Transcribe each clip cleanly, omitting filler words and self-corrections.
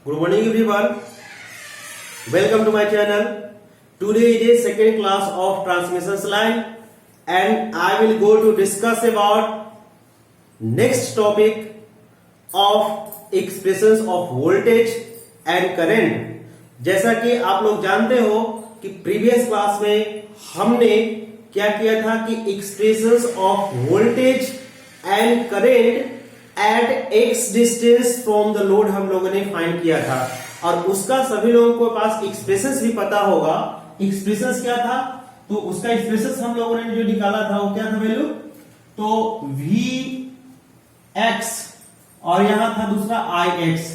Good morning everyone. Welcome to my channel. Today is second class of transmission line and I will go to discuss about next topic of expressions of voltage and current. जैसा कि आप लोग जानते हो कि previous class में हमने क्या किया था कि expressions of voltage and current eight x distance from the load हम लोगों ने फाइंड किया था और उसका सभी लोगों को पास एक्सप्रेशंस भी पता होगा। एक्सप्रेशंस क्या था तो उसका एक्सप्रेशंस हम लोगों ने जो निकाला था वो क्या था वैल्यू, तो वी एक्स और यहां था दूसरा आई एक्स।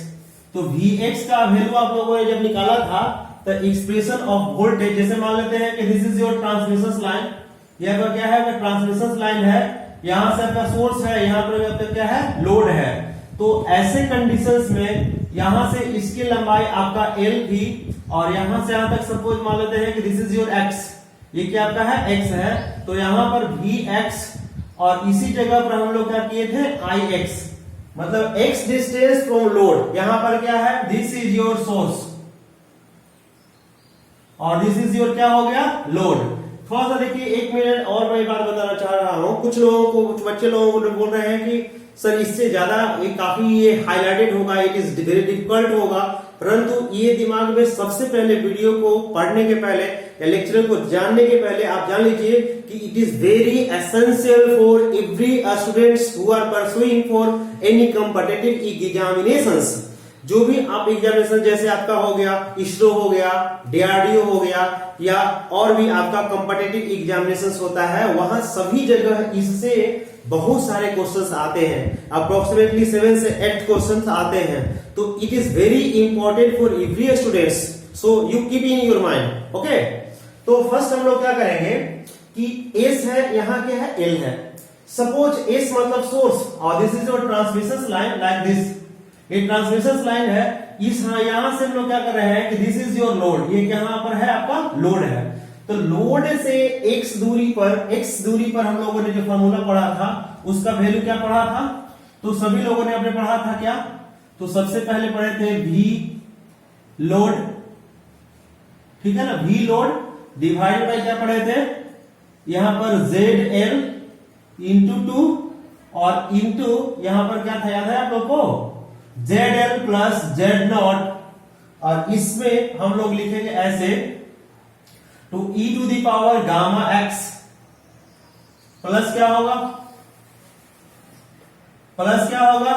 तो वी एक्स का वैल्यू आप लोगों ने जब निकाला था तो एक्सप्रेशन ऑफ वोल्टेज, जैसे मान लेते हैं कि this is your transmission line, यह क्या है ट्रांसमिशन लाइन है, यहां से आपका सोर्स है, यहां पर आपका क्या है लोड है। तो ऐसे कंडीशंस में यहां से इसकी लंबाई आपका एल थी और यहां से यहां तक सपोज मान लेते हैं कि दिस इज योर एक्स, ये क्या आपका है एक्स है, तो यहां पर वी एक्स और इसी जगह पर हम लोग क्या किए थे आई एक्स, मतलब एक्स डिस्टेंस फ्रॉम लोड। यहां पर क्या है दिस इज योर सोर्स और दिस इज योर क्या हो गया लोड। थोड़ा सा देखिए एक मिनट और मैं बात बताना चाह रहा हूं। कुछ लोगों को, कुछ बच्चे लोगों को बोल रहे हैं कि सर इससे ज्यादा ये काफी ये हाईलाइटेड होगा, इट इज वेरी डिफिकल्ट होगा, परंतु ये दिमाग में सबसे पहले वीडियो को पढ़ने के पहले या लेक्चर को जानने के पहले आप जान लीजिए कि it is very essential for every students who are pursuing for any competitive examinations. जो भी आप एग्जामिनेशन जैसे आपका हो गया इसरो हो गया, डीआरडीओ हो गया या और भी आपका कॉम्पिटिटिव एग्जामिनेशन होता है, वहां सभी जगह इससे बहुत सारे क्वेश्चंस आते हैं, अप्रोक्सीमेटली 7 से 8 क्वेश्चंस आते हैं। तो it is very important for every students, so you keep in your mind. Okay, तो फर्स्ट हम लोग क्या करेंगे कि एस है, यहाँ क्या है एल है। सपोज एस मतलब सोर्स और this is your transmission line like this, ये ट्रांसमिशन लाइन है। इस यहां से हम लोग क्या कर रहे हैं कि दिस इज योर लोड, ये यहां पर है आपका लोड है। तो लोड से x दूरी पर हम लोगों ने जो फॉर्मूला पढ़ा था उसका वैल्यू क्या पढ़ा था, तो सभी लोगों ने अपने पढ़ा था क्या, तो सबसे पहले पढ़े थे v लोड, ठीक है ना, v लोड डिवाइडेड बाय क्या पढ़े थे यहां पर ZL इंटू 2 और इंटू यहां पर क्या था याद है आप लोग को ZL प्लस Z0 और इसमें हम लोग लिखेंगे ऐसे two e to the power gamma x plus क्या होगा, प्लस क्या होगा,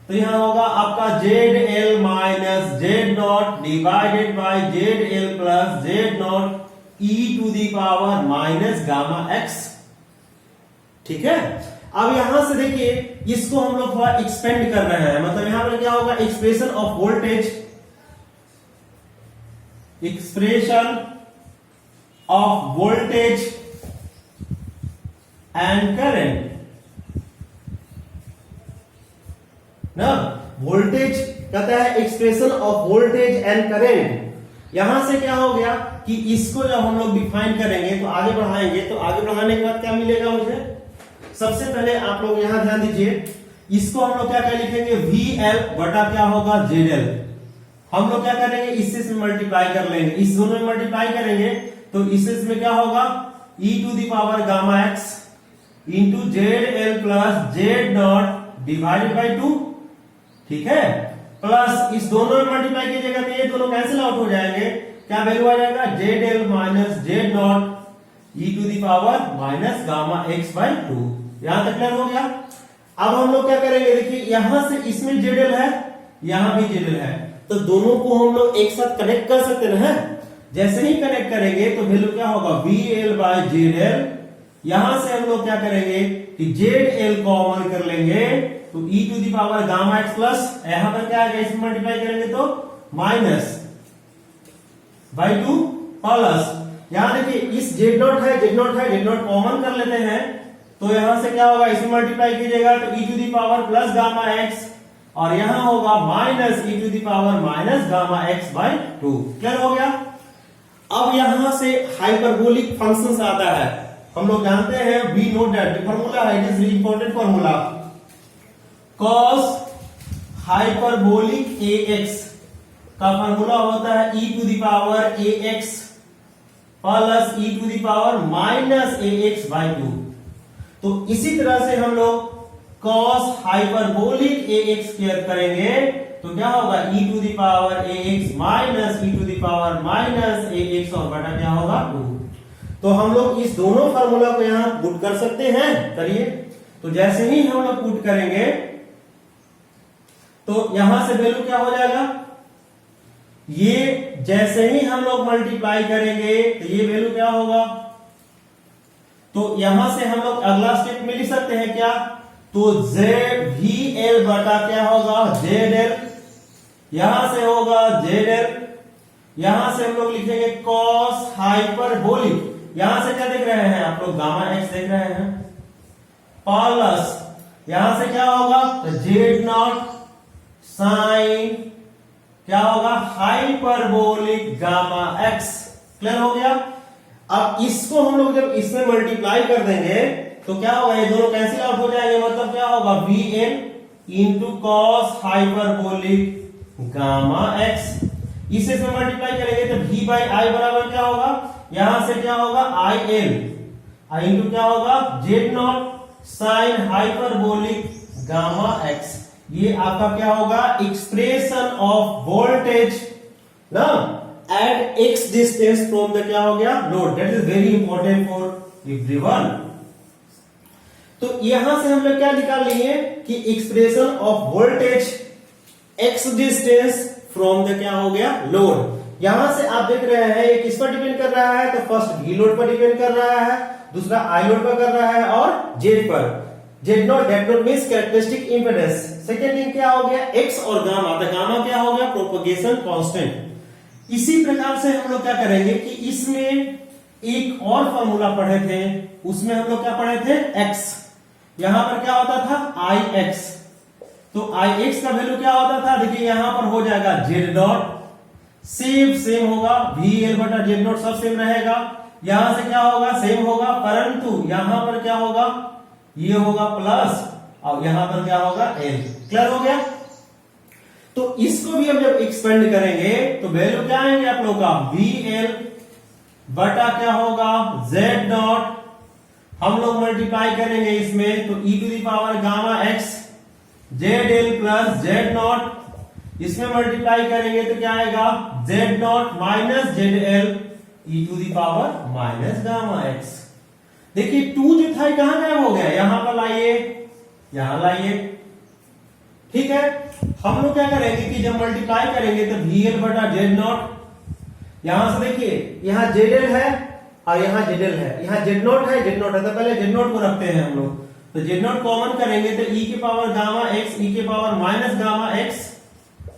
तो यहां होगा आपका ZL minus Z0 divided by ZL plus Z0 e to the power minus gamma x। ठीक है, अब यहां से देखिए इसको हम लोग थोड़ा एक्सपेंड कर रहे हैं, मतलब यहां पर क्या होगा expression of voltage, expression of voltage and current ना। वोल्टेज कहता है expression of voltage and current. यहां से क्या हो गया कि इसको जब हम लोग डिफाइन करेंगे तो आगे बढ़ाएंगे, तो आगे बढ़ाने के बाद क्या मिलेगा मुझे, सबसे पहले आप लोग यहां ध्यान दीजिए, इसको हम लोग क्या लिखेंगे VL बटा क्या होगा ZL। हम लोग क्या करेंगे इससे इसमें मल्टीप्लाई कर लेंगे, इस दोनों में मल्टीप्लाई करेंगे तो इसमें क्या होगा e to the power gamma x into ZL plus Z0 divided by 2, ठीक है, प्लस इस दोनों में मल्टीप्लाई कीजिएगा तो ये दोनों कैंसिल आउट हो जाएंगे, क्या वैल्यू आ जाएगा ZL minus Z0 e to the power minus gamma x by 2। यहां तक क्लियर हो गया। अब हम लोग क्या करेंगे देखिए यहां से इसमें ZL है, यहां भी ZL है, तो दोनों को हम लोग एक साथ कनेक्ट कर सकते हैं। जैसे ही कनेक्ट करेंगे तो वैल्यू क्या होगा VL बाय ZL। यहां से हम लोग क्या करेंगे कि ZL कॉमन कर लेंगे तो e to the power gamma x plus यहां पर क्या आएगा इसमें मल्टीप्लाई करेंगे तो माइनस बाय 2 प्लस यहां देखिए इस Z0 है, Z0 कॉमन कर लेते हैं तो यहां से क्या होगा इसमें मल्टीप्लाई कीजिएगा तो e to the power plus gamma x और यहां होगा minus e to the power minus gamma x by 2। Clear हो गया। अब यहां से हाइपरबोलिक फंक्शंस आता है, हम लोग जानते हैं वी नो दैट फार्मूला है, it is important formula cos hyperbolic ax का फॉर्मूला होता है e to the power ax plus e to the power minus ax by 2। तो इसी तरह से हम लोग cos हाइपरबोलिक ax स्क्वायर करेंगे तो क्या होगा e to the power ax minus e to the power minus ax और बटा क्या होगा 2। तो हम लोग इस दोनों फार्मूला को यहां पुट कर सकते हैं, करिए। तो जैसे ही हम लोग पुट करेंगे तो यहां से वैल्यू क्या हो जाएगा, ये जैसे ही हम लोग मल्टीप्लाई करेंगे तो ये वैल्यू क्या होगा, तो यहां से हम लोग अगला स्टेप में लिख सकते हैं क्या, तो ZVL बटा क्या होगा ZL, यहां से होगा ZL, यहां से हम लोग लिखेंगे cos हाइपरबोलिक, यहां से क्या देख रहे हैं आप लोग गामा x देख रहे हैं, प्लस यहां से क्या होगा तो Z0 साइन क्या होगा हाइपरबोलिक गामा x। क्लियर हो गया। अब इसको हम लोग जब इसमें मल्टीप्लाई कर देंगे तो क्या होगा, ये दोनों कैंसिल आउट हो जाएंगे, मतलब क्या होगा Vn into cos hyperbolic gamma x। इसे इसमें मल्टीप्लाई करेंगे तो v बाई आई बराबर क्या होगा, यहां से क्या होगा IL इंटू क्या होगा Z0 sine hyperbolic gamma x। ये आपका क्या होगा एक्सप्रेशन ऑफ वोल्टेज ना at x distance from the क्या हो गया load. That is very important for everyone. तो यहां से हम लोग क्या निकाल लिए कि expression of voltage x distance from the क्या हो गया लोड। यहां से आप देख रहे हैं ये किस पर डिपेंड कर रहा है, तो फर्स्ट v लोड पर डिपेंड कर रहा है, दूसरा I लोड पर कर रहा है और Z पर। Z0 denote means characteristic impedance. Second thing क्या हो गया x और गामा, तो गामा क्या हो गया प्रोपगेशन कांस्टेंट। इसी प्रकार से हम लोग क्या करेंगे कि इसमें एक और फॉर्मूला पढ़े थे, उसमें हम लोग क्या पढ़े थे x, यहां पर क्या होता था ix, तो ix का वैल्यू क्या होता था, देखिए यहां पर हो जाएगा Z0 सेम होगा VL बटा Z0 सब सेम रहेगा, यहां से क्या होगा सेम होगा, परंतु यहां पर क्या होगा ये होगा प्लस और यहां पर क्या होगा L। क्लियर हो गया। तो इसको भी हम जब एक्सपेंड करेंगे तो वैल्यू क्या आएंगे आप लोगों का VL बटा क्या होगा Z0, हम लोग मल्टीप्लाई करेंगे इसमें तो e to the power gamma x ZL plus Z0, इसमें मल्टीप्लाई करेंगे तो क्या आएगा Z0 minus ZL e to the power minus gamma x। देखिए 2 जो था कहां गायब हो गया, यहां पर लाइए, यहां लाइए, ठीक है। हम लोग क्या करेंगे कि जब मल्टीप्लाई करेंगे तो VL बटा Z0, यहां से देखिए यहां ZL है और यहां ZL है, यहां Z0 है, Z0 है, तो पहले Z0 को रखते हैं हम लोग, तो Z0 कॉमन करेंगे तो e के पावर गामा x e के पावर माइनस गामा x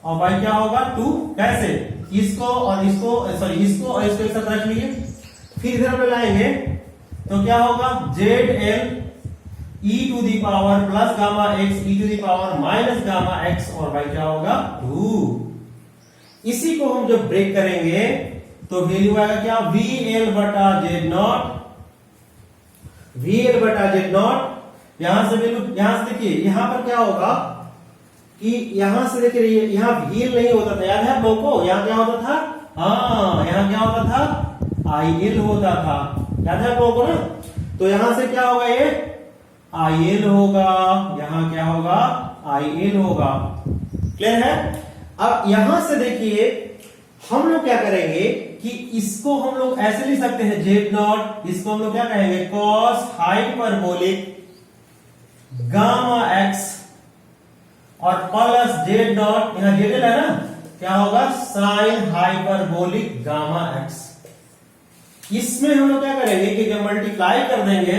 और भाई क्या होगा 2, कैसे इसको और इसको सॉरी इसको और इसको एक साथ रख लिए, फिर इधर पे लाएंगे तो क्या होगा ZL e to the power plus gamma x e to the power minus gamma x और भाई क्या होगा 2। इसी को हम जब ब्रेक करेंगे तो वैल्यू आएगा क्या VL बटा Z0, VL बटा Z0, यहां से वैल्यू यहां से देखिए यहां पर क्या होगा कि यहां से देखिए यहां VL नहीं होता था, याद है आप लोगों को, यहां क्या होता था, हाँ यहां क्या होता था IL होता था, याद है आप लोगों को ना। तो यहां से क्या होगा ये IL होगा, यहां क्या होगा IL होगा। क्लियर है। अब यहां से देखिए हम लोग क्या करेंगे कि इसको हम लोग ऐसे लिख सकते हैं Z0, इसको हम लोग क्या कहेंगे cos हाइपरबोलिक गामा x और प्लस Z0, यहां ZL है ना, क्या होगा साइन हाइपरबोलिक गामा x। इसमें हम लोग क्या करेंगे कि जब मल्टीप्लाई कर देंगे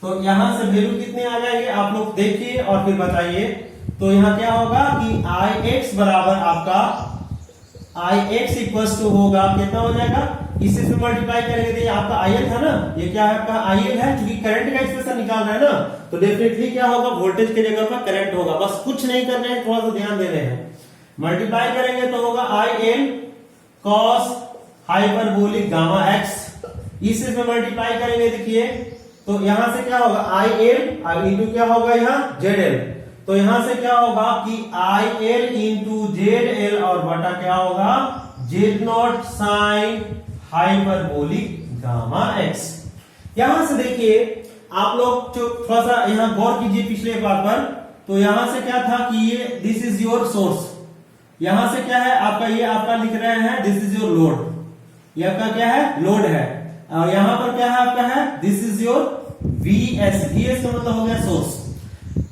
तो यहां से वैल्यू कितने आ जाएंगे आप लोग देखिए और फिर बताइए। तो यहां क्या होगा कि Ix बराबर आपका Ix इक्वल्स टू होगा कितना हो जाएगा, इसी से मल्टीप्लाई करेंगे तो ये आपका IL था ना, ये क्या है आपका IL है, क्योंकि करंट का एक्सप्रेशन निकाल रहा है ना, तो डेफिनेटली क्या होगा वोल्टेज की जगह पर करंट होगा, बस कुछ नहीं कर रहे हैं, थोड़ा सा ध्यान दे रहे हैं। मल्टीप्लाई करेंगे तो होगा IL cos hyperbolic gamma x, इसी से मल्टीप्लाई करेंगे देखिए तो यहां से क्या होगा IL और इंटू क्या होगा यहां ZL, तो तो यहां से क्या होगा कि I L into Z L और बटा क्या होगा Z not sine hyperbolic gamma x. यहां से देखिए आप लोग जो थोड़ा सा यहां गौर कीजिए पिछले बार पर, तो यहां से क्या था कि ये दिस इज योर सोर्स, यहां से क्या है आपका ये आपका लिख रहे हैं दिस इज योर लोड, ये आपका क्या है लोड है, और यहां पर क्या है आपका है this is your VS, VS का मतलब हो गया सोर्स।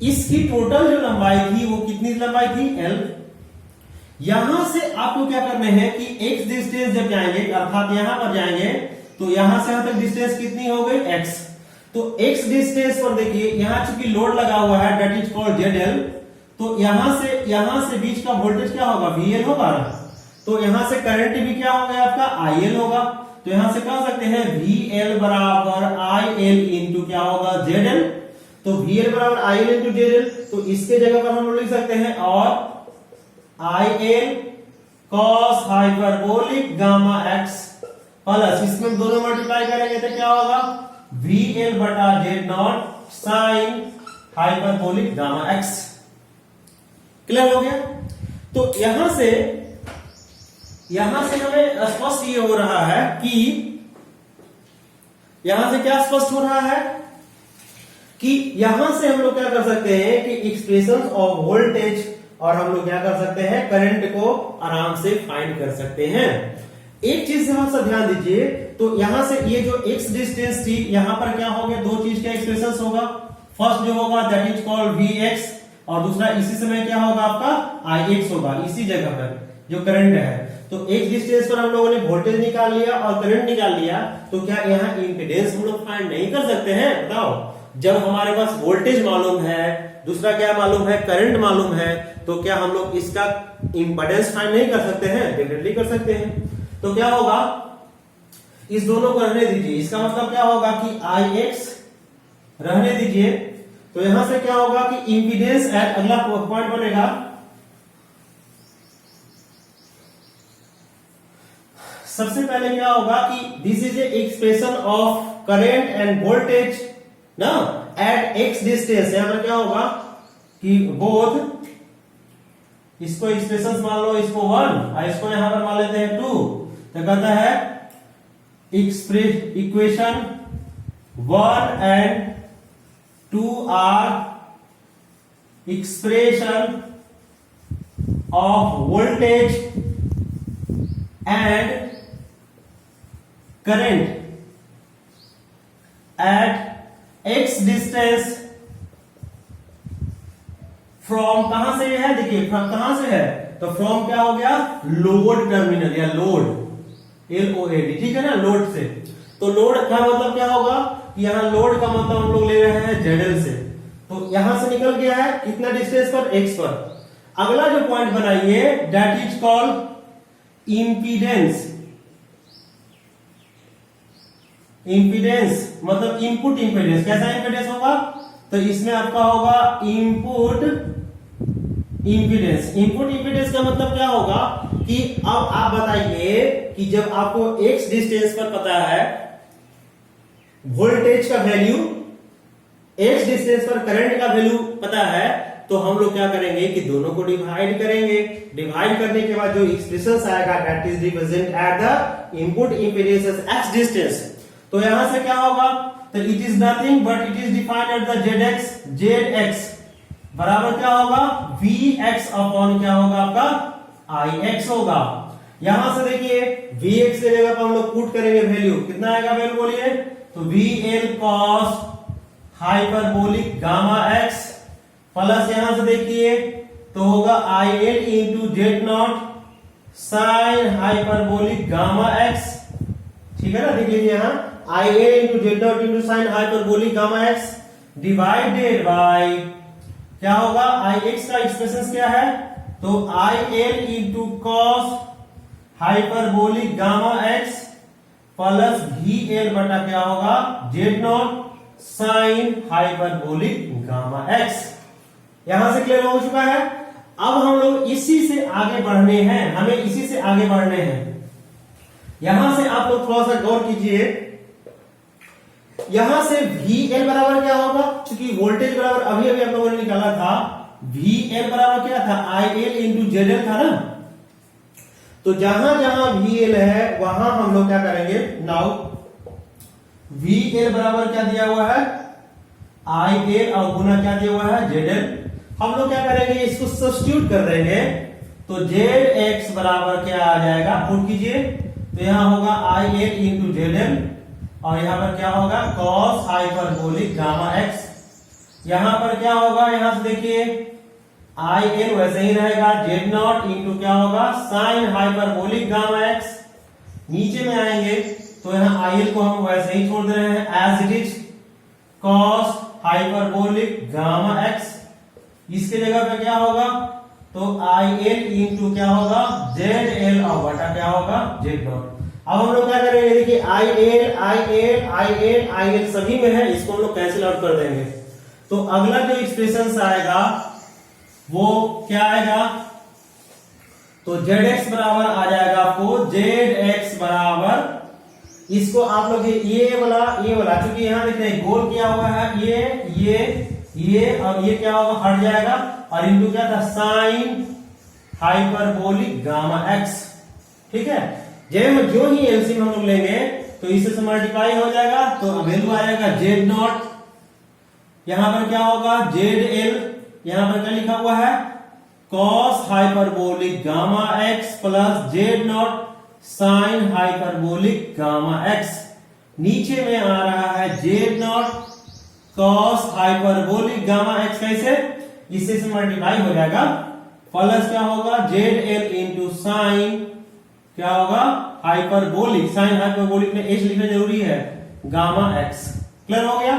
इसकी टोटल जो लंबाई थी वो कितनी लंबाई थी L। यहां से आपको क्या करने हैं कि x डिस्टेंस जब जाएंगे अर्थात यहां पर जाएंगे तो यहां से यहां तक डिस्टेंस कितनी हो गई x, तो x डिस्टेंस पर देखिए यहां चूंकि लोड लगा हुआ है दैट इज कॉल्ड ZL, तो यहां से बीच का वोल्टेज क्या होगा VL होगा ना, तो यहां से करंट भी क्या होगा आपका IL होगा, तो यहां से कह सकते हैं VL बराबर IL इंटू क्या होगा ZL, तो VL बराबर IL इंटू ZL, तो इसके जगह पर हम लोग लिख सकते हैं और IL cos hyperbolic gamma x plus इसमें दोनों मल्टीप्लाई करेंगे तो क्या होगा VL बटा Z not sine hyperbolic gamma x। Clear हो गया। तो यहां से हमें स्पष्ट ये हो रहा है कि यहां से क्या स्पष्ट हो रहा है कि यहां से हम लोग क्या कर सकते हैं कि एक्सप्रेशन ऑफ वोल्टेज और हम लोग क्या कर सकते हैं करंट को आराम से फाइंड कर सकते हैं। एक चीज से हम सब ध्यान दीजिए, तो यहां से ये जो x डिस्टेंस थी यहां पर क्या हो गया दो चीज का एक्सप्रेशन होगा, फर्स्ट जो होगा दैट इज कॉल्ड Vx और दूसरा इसी समय क्या होगा आपका Ix होगा, इसी जगह पर जो करंट है। तो एक डिस्टेंस पर हम लोगों ने वोल्टेज निकाल लिया और करंट निकाल लिया, तो क्या यहाँ इंपीडेंस हम लोग फाइंड नहीं कर सकते हैं बताओ। जब हमारे पास वोल्टेज मालूम है, दूसरा क्या मालूम है करंट मालूम है, तो क्या हम लोग इसका इंपीडेंस फाइंड नहीं कर सकते हैं, डेफिनेटली कर सकते हैं। तो क्या होगा इस दोनों को रहने दीजिए, इसका मतलब क्या होगा कि Ix रहने दीजिए, तो यहां से क्या होगा कि इंपीडेंस एट अगला पॉइंट बनेगा सबसे पहले क्या होगा कि this is a expression of current end voltage ना एट x डिस्टेंस। यहां पर क्या होगा कि बोथ, इसको एक्सप्रेशन मान लो इसको 1 और इसको यहां पर मान लेते हैं 2, तो कहता है equation 1 and 2 are expression of voltage and current at x distance from, कहां से है देखिए कहां से है, तो फ्रॉम क्या हो गया लोड टर्मिनल या लोड LOAD, ठीक है ना लोड से। तो लोड का मतलब क्या होगा कि यहां लोड का मतलब हम लोग ले रहे हैं ZL से, तो यहां से निकल गया है कितना डिस्टेंस पर x पर। अगला जो पॉइंट बनाइए that is called impedance. Impedance मतलब इनपुट इंपीडेंस, कैसा इंपीडेंस होगा, तो इसमें आपका होगा इनपुट इंपीडेंस। इनपुट इंपीडेंस का मतलब क्या होगा कि अब आप बताइए कि जब आपको x डिस्टेंस पर पता है वोल्टेज का वैल्यू, x डिस्टेंस पर करंट का वैल्यू पता है, तो हम लोग क्या करेंगे कि दोनों को डिवाइड करेंगे। डिवाइड करने के बाद जो एक्सप्रेशन आएगा that is represent at the input impedance as x distance. तो यहां से क्या होगा, तो it is nothing but it is defined at the ZX बराबर क्या होगा Vx अपॉन क्या होगा आपका Ix होगा। यहां से देखिए Vx के जगह पर हम लोग पुट करेंगे वैल्यू, कितना आएगा वैल्यू बोलिए, तो VL cos hyperbolic gamma x plus यहां से देखिए तो होगा IL into Z not sine hyperbolic gamma x, ठीक है ना। देख लीजिए यहां IL into Z not into sine hyperbolic gamma x divided by क्या होगा Ix का एक्सप्रेशन क्या है, तो IL into cos hyperbolic gamma x plus VL बटा क्या होगा Z not sine hyperbolic gamma x। यहां से क्लियर हो चुका है। अब हम लोग इसी से आगे बढ़ने हैं, हमें इसी से आगे बढ़ने हैं। यहां से आप लोग थोड़ा सा गौर कीजिए, यहां से VL बराबर क्या होगा, क्योंकि वोल्टेज बराबर अभी अभी हम लोगों ने निकाला था वी एल बराबर क्या था, I L into Z L था ना। तो जहां जहां वी एल है वहां हम लोग क्या करेंगे, नाउ वी एल बराबर क्या दिया हुआ है, आई एल और गुना क्या दिया हुआ है, जेड एल। हम लोग क्या करेंगे, इसको सब्स्टिट्यूट कर देंगे। तो जेड एक्स बराबर क्या आ जाएगा, पुट कीजिए। तो यहां होगा I L into Z L और यहां पर क्या होगा, कॉस हाइपरबोलिक गामा एक्स। यहां पर क्या होगा, यहां से देखिए आई एल वैसे ही रहेगा, जेड नॉट इंटू क्या होगा, साइन हाइपरबोलिक गामा एक्स। नीचे में आएंगे तो यहाँ आई एल को हम वैसे ही छोड़ दे रहे हैं as it is, cos hyperbolic gamma x. इसके जगह पे क्या होगा, तो आई एल इंटू क्या होगा, जेड एल और बटा क्या होगा, जेड नॉट। अब हम लोग क्या करेंगे, देखिए I L I L I L I L सभी में है, इसको हम लोग कैंसिल आउट कर देंगे। तो अगला जो एक्सप्रेशन आएगा वो क्या आएगा, तो जेड एक्स बराबर आ जाएगा आपको, जेड एक्स बराबर, इसको आप लोग ये वाला क्योंकि यहां देखते हैं गोल किया हुआ है, ये और ये क्या होगा, हट जाएगा और इंटू क्या था, साइन हाइपरबोलिक गामा एक्स। ठीक है, जो ही एलसीएम हम लोग लेंगे तो इससे से मल्टीप्लाई हो जाएगा, तो वैल्यू आएगा जेड नॉट, यहां पर क्या होगा, जेड एल, यहां पर क्या लिखा हुआ है, cos hyperbolic gamma x plus Z not sine hyperbolic gamma x. नीचे में आ रहा है Z naught cos hyperbolic gamma x, कैसे, इससे से मल्टीप्लाई हो जाएगा, प्लस क्या होगा, जेड एल इंटू साइन क्या होगा, हाइपरबोलिक, साइन हाइपरबोलिक में एच लिखना जरूरी है, गामा एक्स। क्लियर हो गया।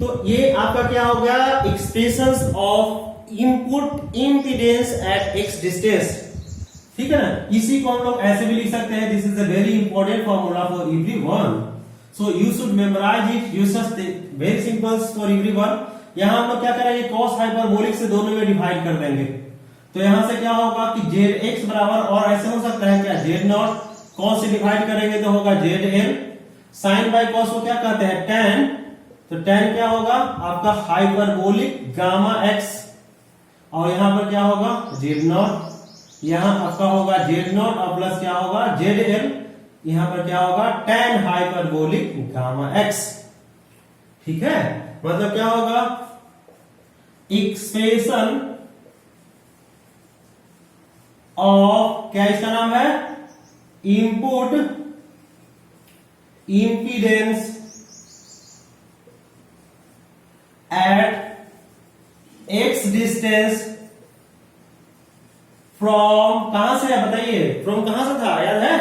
तो ये आपका क्या हो गया, expressions of input impedance at x distance. ठीक है ना, इसी को हम लोग ऐसे भी लिख सकते हैं, this is a very important formula for everyone, so you should memorise it, you just very simple for everyone. यहां हम लोग क्या करेंगे, कॉस हाइपरबोलिक से दोनों में डिवाइड कर देंगे। तो यहां से क्या होगा कि जेड एक्स बराबर, और ऐसे हो सकता है क्या, जेड नॉट, कॉस से डिवाइड करेंगे तो होगा Z L, sine by cos को क्या कहते हैं, टेन। तो टेन क्या होगा आपका, हाइपरबोलिक गामा एक्स, और यहां पर क्या होगा, जेड नॉट, यहां आपका होगा जेड नॉट और प्लस क्या होगा, जेड एल, यहां पर क्या होगा, टेन हाइपरबोलिक गामा एक्स। ठीक है, मतलब क्या होगा, एक्सप्रेशन ऑफ, क्या इसका नाम है, input impedance at x distance from, कहां से है बताइए, फ्रॉम कहां से था, याद है,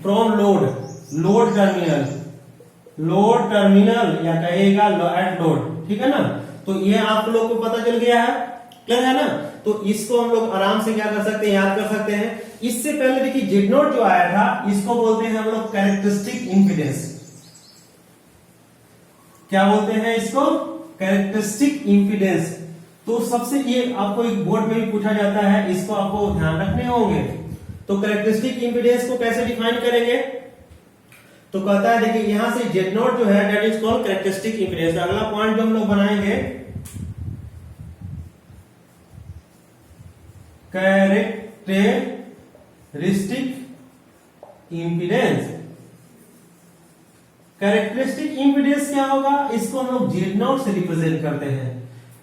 फ्रॉम लोड टर्मिनल या कहेगा एट लोड। ठीक है ना, तो ये आप लोग को पता चल गया है, क्लियर है ना। तो इसको हम लोग आराम से क्या कर सकते हैं, याद कर सकते हैं। इससे पहले देखिए जेड नॉट जो आया था, इसको बोलते हैं हम लोग कैरेक्टरिस्टिक इंपीडेंस। क्या बोलते हैं इसको, कैरेक्टरिस्टिक इंपीडेंस। तो सबसे ये आपको एक बोर्ड में भी पूछा जाता है, इसको आपको ध्यान रखने होंगे। तो कैरेक्टरिस्टिक इंपीडेंस को कैसे डिफाइन करेंगे, तो कहता है देखिए यहां से जेड नॉट जो है that is called characteristic impedance. अगला पॉइंट जो हम लोग बनाएंगे, कैरेक्टरिस्टिक इंपीडेंस। कैरेक्टरिस्टिक इंपीडेंस क्या होगा, इसको हम लोग जेड नॉट से रिप्रेजेंट करते हैं।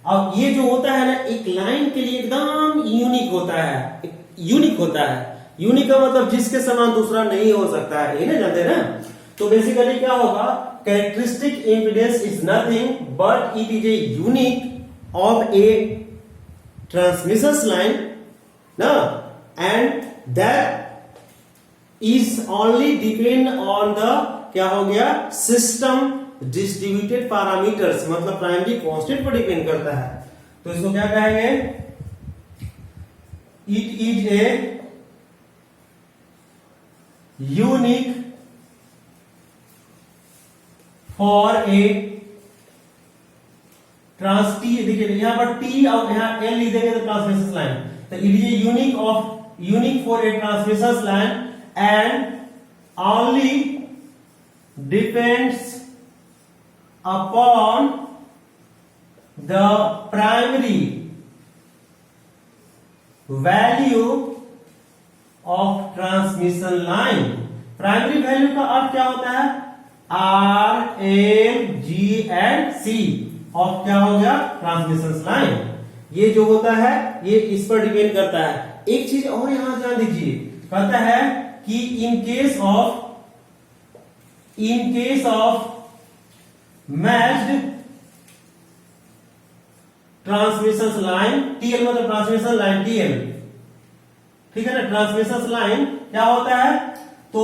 अब ये जो होता है ना, एक लाइन के लिए एकदम यूनिक होता है, यूनिक होता है। यूनिक का मतलब जिसके समान दूसरा नहीं हो सकता है, ये ना जानते ना। तो बेसिकली क्या होगा, characteristic impedance is nothing but it is a unique of a transmission line ना, and that is only depend on the, क्या हो गया, सिस्टम डिस्ट्रीब्यूटेड पैरामीटर्स, मतलब प्राइमरी कांस्टेंट पर डिपेंड करता है। तो इसको क्या कहेंगे, it is a unique for a देखिए यहां पर टी और यहां एल लिख देंगे तो ट्रांसमिशन लाइन, तो it is unique for a transmission line and only depends upon the primary value of transmission line. Primary value का अर्थ क्या होता है? R, L, G and C of क्या हो गया? Transmission line. ये जो होता है ये इस पर डिपेंड करता है। एक चीज और यहां ध्यान दीजिए, कहता है कि in case of matched transmission line, TL मतलब ट्रांसमिशन लाइन टीएल, ठीक है ना। ट्रांसमिशन लाइन क्या होता है? तो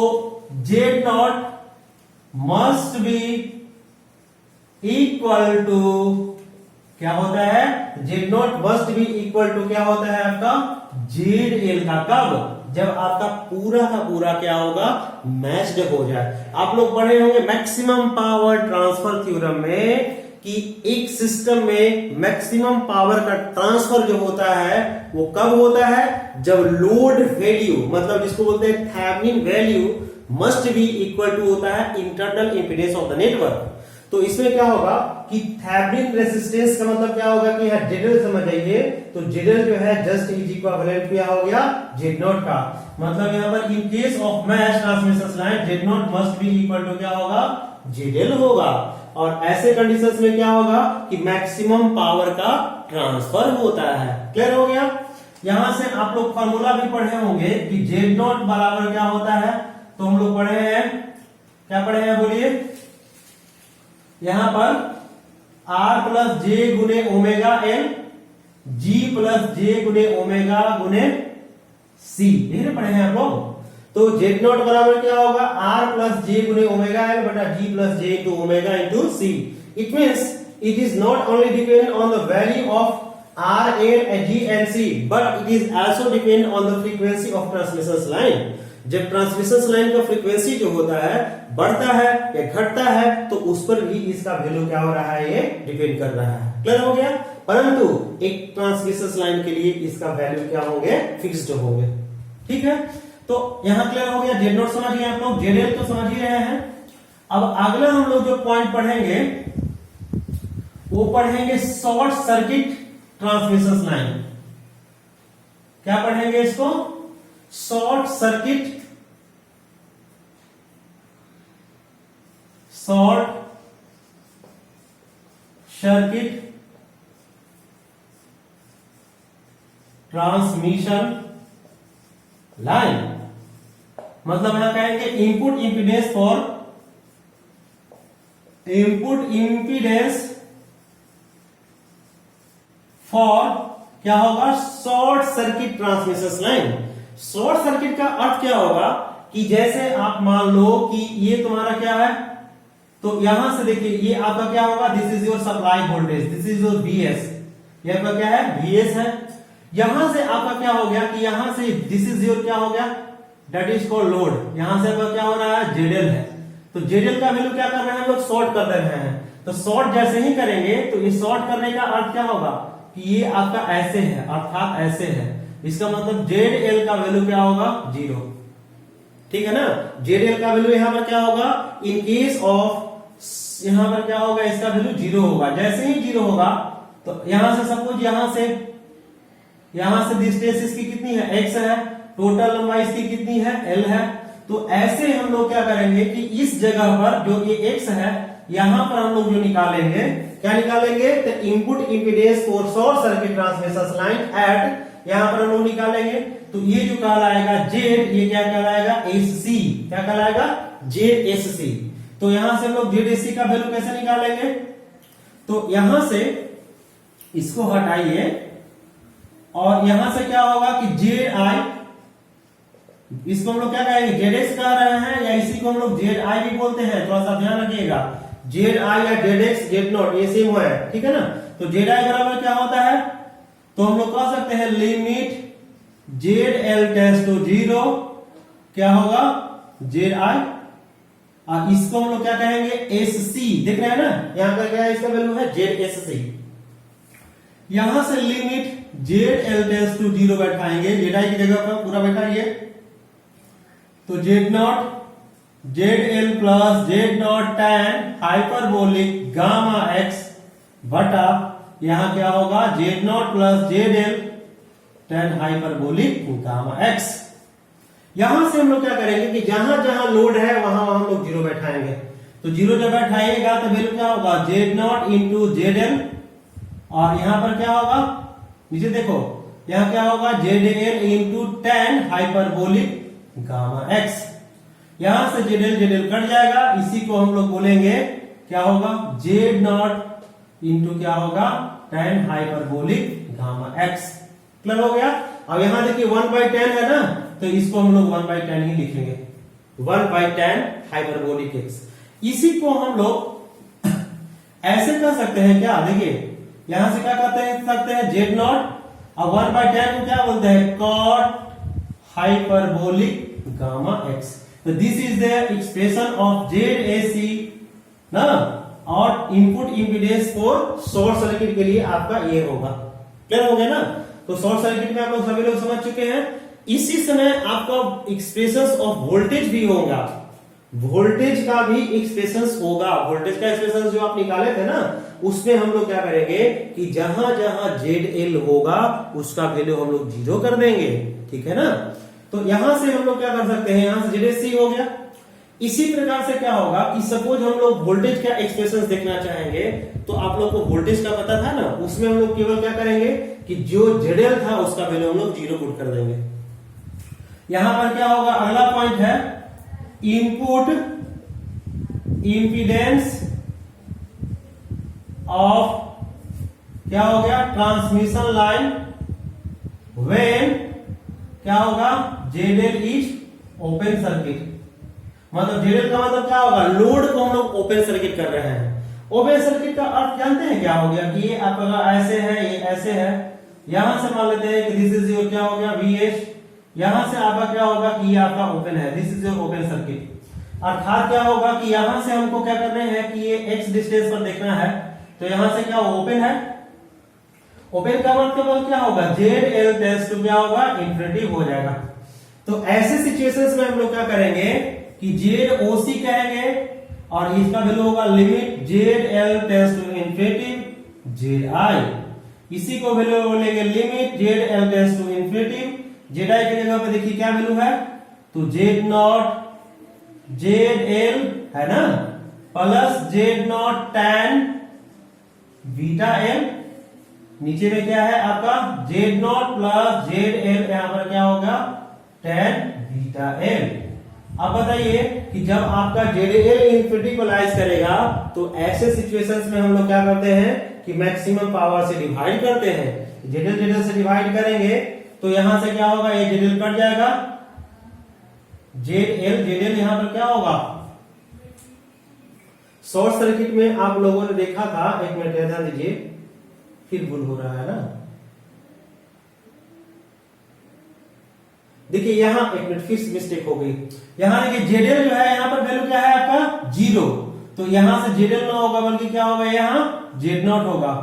Z naught must be equal to क्या होता है? Z naught must be equal to क्या होता है आपका? जेड एल का। कब? जब आपका पूरा का पूरा क्या होगा? मैच्ड हो जाए। आप लोग पढ़े होंगे मैक्सिमम पावर ट्रांसफर थ्योरम में कि एक सिस्टम में मैक्सिमम पावर का ट्रांसफर जो होता है वो कब होता है? जब लोड वैल्यू मतलब जिसको बोलते हैं Thevenin value must be equal to होता है internal impedance of the network. तो इसमें क्या होगा कि थेवेनिन रेजिस्टेंस का मतलब क्या होगा कि यहां जेडएल समझ जाइए। तो जेडएल जो है जस्ट इज इक्विवेलेंट क्या हो गया? जेड नॉट का। मतलब यहां पर in case of match transmission line Z naught must be equal to क्या होगा? जेडएल होगा। और ऐसे कंडीशंस में क्या होगा कि मैक्सिमम पावर का ट्रांसफर होता है। क्लियर हो गया? यहां से आप लोग फॉर्मूला भी पढ़े होंगे कि जेड नॉट बराबर क्या होता है। तो हम लोग पढ़े हैं, क्या पढ़े हैं बोलिए? यहां पर R प्लस जे गुने ओमेगा एल, G प्लस जे गुने ओमेगा गुने C, यही पढ़े हैं आप लोग। तो जेड नॉट बराबर क्या होगा? R प्लस जे गुने ओमेगा एल बटा G plus J into omega into C। It means it is not only depend on the value of R, L, G and C, but it is also depend on the frequency of transmission line। जब transmission line का frequency जो होता है बढ़ता है या घटता है तो उस पर भी इसका वैल्यू क्या हो रहा है? ये डिपेंड कर रहा है। क्लियर हो गया? परंतु एक ट्रांसमिशन लाइन के लिए इसका वैल्यू क्या होंगे? फिक्स्ड होंगे। ठीक है, तो यहां क्लियर हो गया। जेड नॉट समझ गए आप लोग, जेडएल तो समझ ही रहे हैं। अब अगला हम लोग जो पॉइंट पढ़ेंगे वो पढ़ेंगे शॉर्ट सर्किट ट्रांसमिशन लाइन। क्या पढ़ेंगे इसको? Short circuit transmission line. मतलब यहां कहेंगे इनपुट इंपीडेंस फॉर क्या होगा? Short circuit transmission line. Short circuit का अर्थ क्या होगा कि जैसे आप मान लो कि ये तुम्हारा क्या है, तो यहां से देखिए ये आपका क्या होगा? This is your supply voltage, this is your VS, ये आपका क्या है? VS है। यहां से आपका क्या हो गया कि यहां से दिस इज योर क्या हो गया? That is called load. यहां से आपका क्या हो रहा है? जेडएल है। तो जेडएल का वैल्यू क्या कर रहे हैं हम लोग? शॉर्ट कर रहे हैं। तो शॉर्ट जैसे ही करेंगे तो ये शॉर्ट करने का अर्थ क्या होगा कि ये आपका ऐसे है, अर्थात ऐसे है। इसका मतलब जेड एल का वैल्यू क्या होगा? 0। ठीक है ना? जेड एल का वैल्यू यहां पर क्या होगा? इन केस ऑफ यहां पर क्या होगा? इसका वैल्यू 0 होगा। जैसे ही 0 होगा तो यहां से सपोज यहां से डिस्टेंस इसकी कितनी है? x है। टोटल लंबाई इसकी कितनी है? l है। तो ऐसे हम लोग क्या करेंगे कि इस जगह पर जो ये x है यहां पर हम लोग जो निकालेंगे, क्या निकालेंगे? तो input impedance for short circuit transmission line at, यहां पर हम लोग निकालेंगे तो ये जो कहलाएगा जेड, ये क्या कहलाएगा? SC। क्या कहलाएगा? Z SC। तो यहां से हम लोग जेड SC का वैल्यू कैसे निकालेंगे? तो यहां से इसको हटाइए और यहां से क्या होगा कि JI, इसको हम लोग क्या कहेंगे? ZX कह रहे हैं या इसी को हम लोग ZI भी बोलते हैं, थोड़ा सा ध्यान रखिएगा। ZI या ZX Z नॉट ये सेम है, ठीक है ना? तो ZI बराबर क्या होता है? तो हम लोग कह सकते हैं लिमिट ZL टेंड्स टू 0 क्या होगा? ZI। और इसको हम लोग क्या कहेंगे? SC। देख रहे हैं ना? यहां पर क्या है? इसका वैल्यू है ZSC। यहां से लिमिट ZL टेंड्स टू 0 बैठाएंगे, ZI की जगह पर पूरा बैठाइए। तो Z naught ZL plus Z naught tan hyperbolic gamma X बटा यहां क्या होगा? Z naught plus ZL tan hyperbolic gamma x. यहां से हम लोग क्या करेंगे कि जहां जहां लोड है वहां हम लोग जीरो बैठाएंगे। तो जीरो जब बैठाइएगा तो वैल्यू क्या होगा Z naught into Z L, और यहां पर क्या होगा नीचे देखो यहां क्या होगा Z L into tan hyperbolic gamma x. यहां से जेड एल कट जाएगा, इसी को हम लोग बोलेंगे क्या होगा जेड नॉट इंटू क्या होगा tan hyperbolic gamma x. Clear हो गया। अब यहां देखिए 1/10 है ना, तो इसको हम लोग 1/10 ही लिखेंगे, 1/10 हाइपरबोलिक एक्स। इसी को हम लोग ऐसे कर सकते हैं क्या, देखिए यहां से क्या कहते सकते हैं जेड नॉट, और 1/10 को क्या बोलते हैं कॉट हाइपरबोलिक गामा एक्स। तो this is the expression of Z A C ना, और input impedance for short circuit के लिए आपका ये होगा। क्लियर हो गया ना। तो शॉर्ट सर्किट में आप लोग सभी लोग समझ चुके हैं। इसी समय आपका एक्सप्रेशन ऑफ वोल्टेज भी होगा, वोल्टेज का भी एक्सप्रेशन होगा। वोल्टेज का एक्सप्रेशन जो आप निकाले थे ना, उसमें हम लोग क्या करेंगे कि जहां जहां जेड एल होगा उसका वैल्यू हम लोग जीरो कर देंगे, ठीक है ना। तो यहां से हम लोग क्या कर सकते हैं, यहां से जेड सी हो गया। इसी प्रकार से क्या होगा कि सपोज हम लोग वोल्टेज का एक्सप्रेशन देखना चाहेंगे, तो आप लोग को वोल्टेज का पता था ना, उसमें हम लोग केवल क्या करेंगे कि जो जेड एल था उसका वैल्यू हम लोग जीरो पुट कर देंगे। यहां पर क्या होगा अगला पॉइंट है इनपुट इंपीडेंस ऑफ क्या हो गया ट्रांसमिशन लाइन व्हेन क्या होगा Z L is open circuit. मतलब जेड एल का मतलब क्या होगा, लोड को हम लोग ओपन सर्किट कर रहे हैं। ओपन सर्किट का अर्थ जानते हैं क्या हो गया कि ये आपका ऐसे है, ये ऐसे है। यहां से मान लेते हैं कि दिस इज योर क्या हो गया वीएस, यहां से आपका क्या होगा कि ये आपका ओपन है, this is your open circuit. अर्थात क्या होगा कि यहां से हमको क्या करना है कि ये एक्स डिस्टेंस पर देखना है, तो यहां से क्या ओपन है, ओपन का मतलब क्या होगा जेड एल टेंड्स टू क्या होगा इंफिनिटी हो जाएगा। तो ऐसे सिचुएशंस में हम लोग क्या करेंगे कि जेड ओसी कहेंगे, और इसका वैल्यू होगा limit Z L tends to infinity Z I. इसी को वैल्यू बोलेंगे limit Z L tends to infinity Z I की जगह पे देखिए क्या वैल्यू है, तो जेड नॉट जेड एल है ना plus Z naught tan beta L. नीचे में क्या है आपका Z not plus Z L, यहां पर क्या होगा tan बीटा एल। अब बताइए कि जब आपका जेड एल इंफिनिटी को लाइज करेगा तो ऐसे सिचुएशंस में हम लोग क्या करते हैं कि मैक्सिमम पावर से डिवाइड करते हैं। जेड एल से डिवाइड करेंगे तो यहां से क्या होगा ये जेड एल कट जाएगा, जेड एल यहां पर क्या होगा शॉर्ट सर्किट में आप लोगों ने देखा था, एक मिनट ध्यान दीजिए फिर भूल हो रहा है ना। देखिए यहां एक मिनट फिर मिस्टेक हो गई, यहां देखिए जेड एल जो है यहां पर वैल्यू क्या है आपका जीरो, तो यहां से जेड एल ना होगा बल्कि क्या होगा यहाँ जेड नॉट होगा,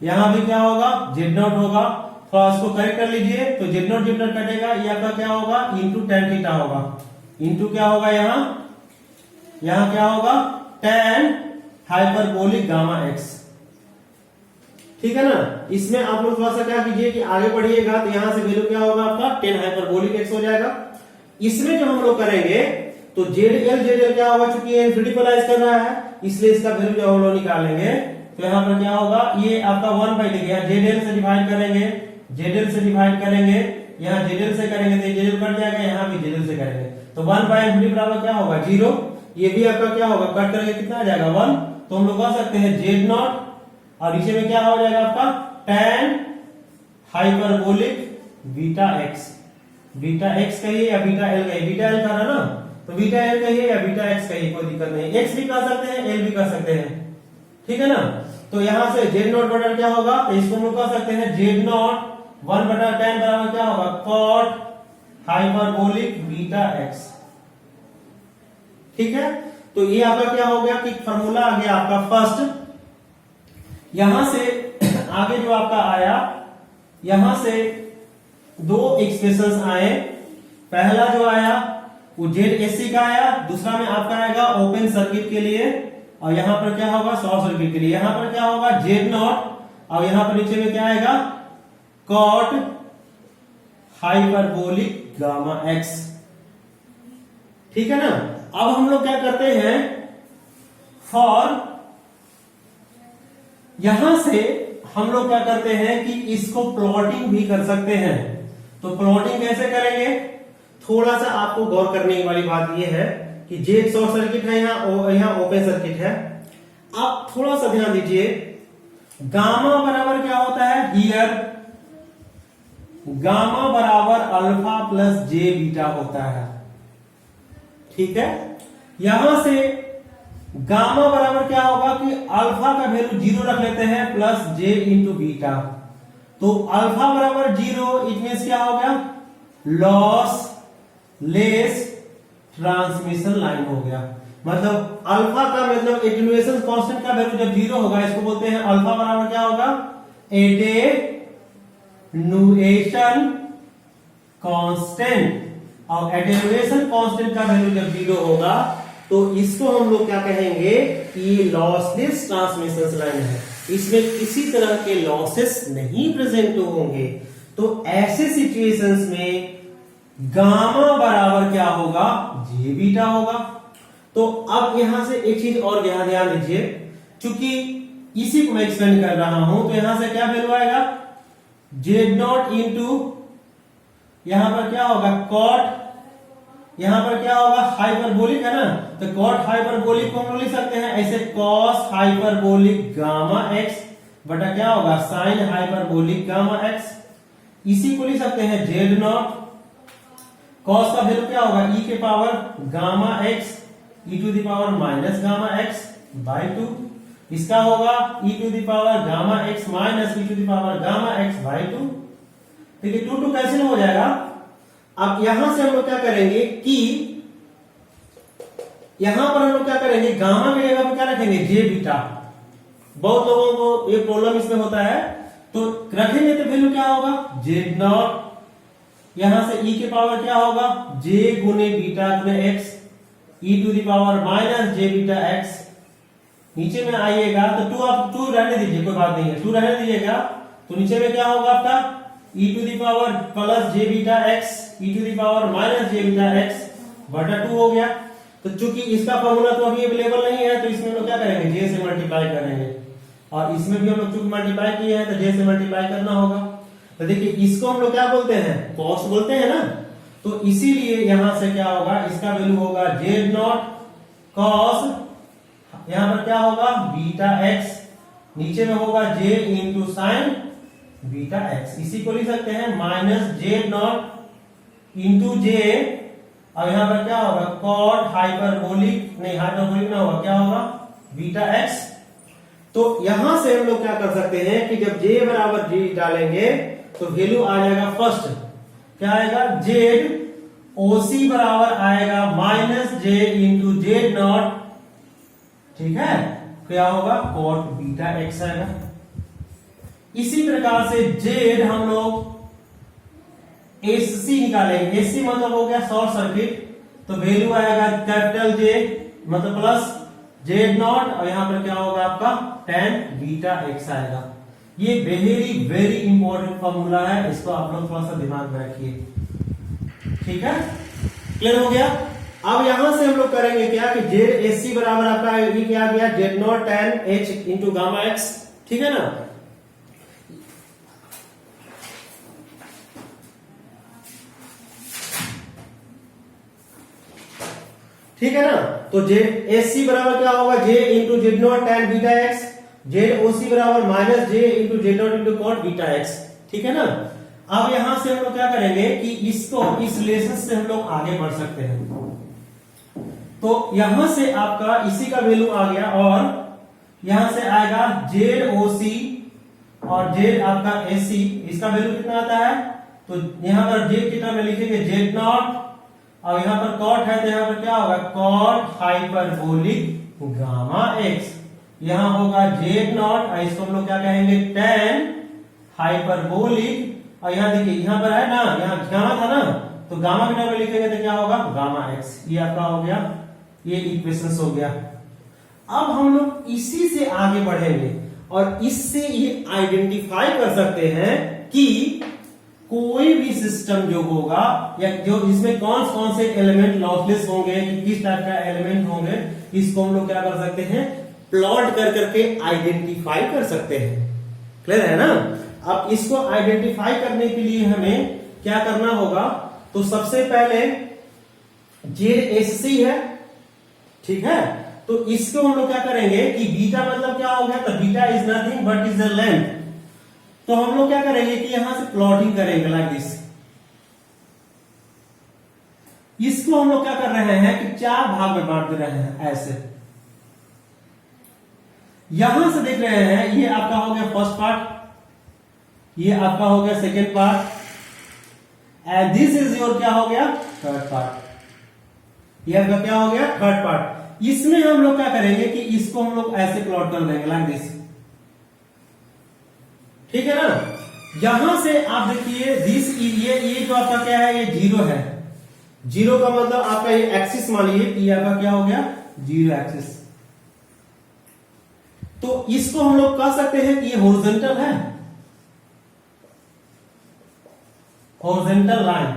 यहां भी क्या होगा जेड नॉट होगा। तो इसको करेक्ट कर लीजिए, तो जेड नॉट कटेगा, ये आपका क्या होगा इंटू tan थीटा होगा, इंटू क्या होगा यहां क्या होगा tan हाइपरबोलिक गामा एक्स। ठीक है ना। इसमें आप लोग थोड़ा सा क्या कीजिए कि आगे बढ़िएगा तो यहां से वैल्यू क्या होगा आपका tan हाइपरबोलिक एक्स हो जाएगा। इसमें जो हम लोग करेंगे तो जेड एल क्या होगा, चूंकि ये इंफिनिटी कर रहा है इसलिए इसका वैल्यू जो हम लोग निकालेंगे तो यहां पर क्या होगा ये आपका 1/, जेड एल से डिवाइड करेंगे, जेड एल से डिवाइड करेंगे, यहाँ जेड एल से करेंगे तो जेड एल कट जाएगा, यहाँ भी जेड एल से करेंगे तो 1/, बराबर क्या होगा 0। ये भी आपका क्या होगा कट करके कितना आ जाएगा 1। तो हम लोग कह सकते हैं जेड नॉट और नीचे में क्या हो जाएगा आपका tan hyperbolic beta x. Beta x कहिए या बीटा एल कहिए, बीटा एल कहा ना तो बीटा एल कहिए या बीटा एक्स कहिए कोई दिक्कत नहीं, एक्स भी कह सकते हैं एल भी कह सकते हैं, ठीक है ना। तो यहां से जेड नॉट बटा क्या होगा, तो इसको हम लोग कह सकते हैं जेड नॉट 1/10 बराबर क्या होगा कॉट हाइपरबोलिक बीटा एक्स। ठीक है। तो ये आपका क्या हो गया कि फॉर्मूला आ गया आपका फर्स्ट। यहां से आगे जो आपका आया, यहां से दो एक्सप्रेशंस आए। पहला जो आया वो जेड एसी का आया, दूसरा में आपका आएगा ओपन सर्किट के लिए, और यहां पर क्या होगा शॉर्ट सर्किट के लिए। यहां पर क्या होगा जेड नॉट और यहां पर नीचे में क्या आएगा कॉट हाइपरबोलिक गामा एक्स। ठीक है ना। अब हम लोग क्या करते हैं, फॉर यहां से हम लोग क्या करते हैं कि इसको प्लॉटिंग भी कर सकते हैं। तो प्लॉटिंग कैसे करेंगे, थोड़ा सा आपको गौर करने वाली बात यह है कि जे शॉर्ट सर्किट है, यहां ओपन सर्किट है। आप थोड़ा सा ध्यान दीजिए, गामा बराबर क्या होता है, हियर गामा बराबर अल्फा प्लस जे बीटा होता है। ठीक है। यहां से गामा बराबर क्या होगा कि अल्फा का वैल्यू 0 रख लेते हैं प्लस जे इंटू बीटा। तो अल्फा बराबर 0 इट मीन्स क्या हो गया, लॉस लेस ट्रांसमिशन लाइन हो गया। मतलब अल्फा का मतलब एटेन्युएशन कांस्टेंट का वैल्यू जब 0 होगा, इसको बोलते हैं अल्फा बराबर क्या होगा, एटेन्युएशन कांस्टेंट। और एटेन्युएशन कांस्टेंट का वैल्यू जब 0 होगा तो इसको हम लोग क्या कहेंगे कि लॉसलेस ट्रांसमिशन लाइन है, इसमें किसी तरह के लॉसेस नहीं प्रेजेंट होंगे। तो ऐसे सिचुएशंस में गामा बराबर क्या होगा, जे बीटा होगा। तो अब यहां से एक चीज और ध्यान दीजिए, क्योंकि इसी को मैं एक्सप्लेन कर रहा हूं, तो यहां से क्या वैल्यू आएगा, जेड नॉट इंटू यहां पर क्या होगा कॉट, यहां पर क्या होगा हाइपरबोलिक है ना, तो कॉट हाइपरबोलिक को हम लिख सकते हैं ऐसे, कॉस हाइपरबोलिक गामा एक्स बटा क्या होगा साइन हाइपरबोलिक गामा एक्स। इसी को लिख सकते हैं जेड नॉट, कॉस का वैल्यू क्या होगा ई के power gamma x e to the power minus gamma x by 2, इसका होगा e to the power gamma x minus e to the power gamma x by 2। ठीक है, 2 कैंसिल हो जाएगा। अब यहां से हम लोग क्या करेंगे कि यहां पर हम लोग क्या करेंगे, गामा की जगह पर क्या रखेंगे, जे बीटा। बहुत लोगों को ये प्रॉब्लम इसमें होता है, तो रखेंगे तो वैल्यू क्या होगा, जेड नॉट, यहां से ई के पावर क्या होगा, जे गुने बीटा गुने x e to the power minus j beta x. नीचे में आइएगा तो 2 आप 2 रहने दीजिए, कोई बात नहीं है, 2 रहने दीजिएगा। तो नीचे में क्या होगा आपका e to the power plus j beta x e to the power minus j beta x बटा 2 हो गया। तो चूंकि इसका फॉर्मूला तो अभी अवेलेबल नहीं है, तो इसमें हम लोग क्या करेंगे, जे से मल्टीप्लाई करेंगे। और इसमें भी हम लोग चूंकि मल्टीप्लाई किए हैं तो जे से मल्टीप्लाई करना होगा। तो देखिए इसको हम लोग क्या बोलते हैं, कॉस बोलते हैं ना। तो इसीलिए यहां से क्या होगा, इसका वैल्यू होगा जेड नॉट कॉस, यहां पर क्या होगा बीटा एक्स, नीचे में होगा j into sine beta x. इसी को लिख सकते हैं माइनस जेड नॉट इंटू जे, और यहां पर क्या होगा कॉट हाइपरबोलिक, नहीं हाइपरबोलिक ना होगा, क्या होगा बीटा एक्स। तो यहां से हम लोग क्या कर सकते हैं कि जब जे बराबर जी डालेंगे तो वैल्यू आ जाएगा, फर्स्ट क्या आएगा, जेड ओसी बराबर आएगा minus j into Z not. ठीक है, क्या होगा कॉट बीटा एक्स आएगा। इसी प्रकार से जेड हम लोग एससी निकालेंगे, एससी मतलब हो गया शॉर्ट सर्किट, तो वैल्यू आएगा कैपिटल जे मतलब प्लस जेड नॉट, और यहां पर क्या होगा आपका tan बीटा एक्स आएगा। ये वेरी वेरी इंपॉर्टेंट फॉर्मूला है, इसको आप लोग थोड़ा सा दिमाग में रखिए। ठीक है, क्लियर हो गया। अब यहां से हम लोग करेंगे क्या कि जेड एससी बराबर आपका ये क्या गया, Z naught tan h into gamma x. ठीक है ना। ठीक है ना। तो जेड एससी बराबर क्या होगा, j into Z naught tan beta x, Z OC बराबर minus j into Z naught into cot beta x. ठीक है ना। अब यहां से हम लोग क्या करेंगे कि इसको इस रिलेशन से हम लोग आगे बढ़ सकते हैं। तो यहां से आपका इसी का वैल्यू आ गया, और यहां से आएगा जेड ओसी और जेड आपका एसी, इसका वैल्यू कितना आता है, तो यहां पर जेड कितना में लिखेंगे जेड नॉट, और यहां पर कॉट है तो यहां पर क्या होगा कॉट हाइपरबोलिक गामा एक्स, यहां होगा जेड नॉट, और इसको हम लोग क्या कहेंगे tan हाइपरबोलिक, और यहां देखिए यहां पर है ना, यहां गामा था ना, तो गामा के टर्म लिखेंगे तो क्या होगा गामा एक्स। ये आपका हो गया, ये इक्वेशंस हो गया। अब हम लोग इसी से आगे बढ़ेंगे और इससे ये आइडेंटिफाई कर सकते हैं कि कोई भी सिस्टम जो होगा या जो इसमें कौन से एलिमेंट लॉसलेस होंगे, किस टाइप का एलिमेंट होंगे, इसको हम लोग क्या कर सकते हैं, प्लॉट कर करके आइडेंटिफाई कर सकते हैं। क्लियर है ना। अब इसको आइडेंटिफाई करने के लिए हमें क्या करना होगा, तो सबसे पहले ZSC है, ठीक है। तो इसको हम लोग क्या करेंगे कि बीटा मतलब क्या हो गया, तो beta is nothing but is the length. तो हम लोग क्या करेंगे कि यहां से प्लॉटिंग करेंगे लाइक दिस। इसको हम लोग क्या कर रहे हैं कि 4 भाग में बांट दे रहे हैं ऐसे। यहां से देख रहे हैं ये आपका हो गया फर्स्ट पार्ट, ये आपका हो गया second part, and this is your क्या हो गया थर्ड पार्ट। ये आपका क्या हो गया थर्ड पार्ट। इसमें हम लोग क्या करेंगे कि इसको हम लोग ऐसे प्लॉट कर देंगे लाइक दिस, ठीक है ना। यहां से आप देखिए दिस ये जो आपका क्या है, ये 0 है। 0 का मतलब आपका ये एक्सिस मानिए कि आपका क्या हो गया 0 एक्सिस। तो इसको हम लोग कह सकते हैं कि ये हॉरिजॉन्टल है, हॉरिजॉन्टल लाइन।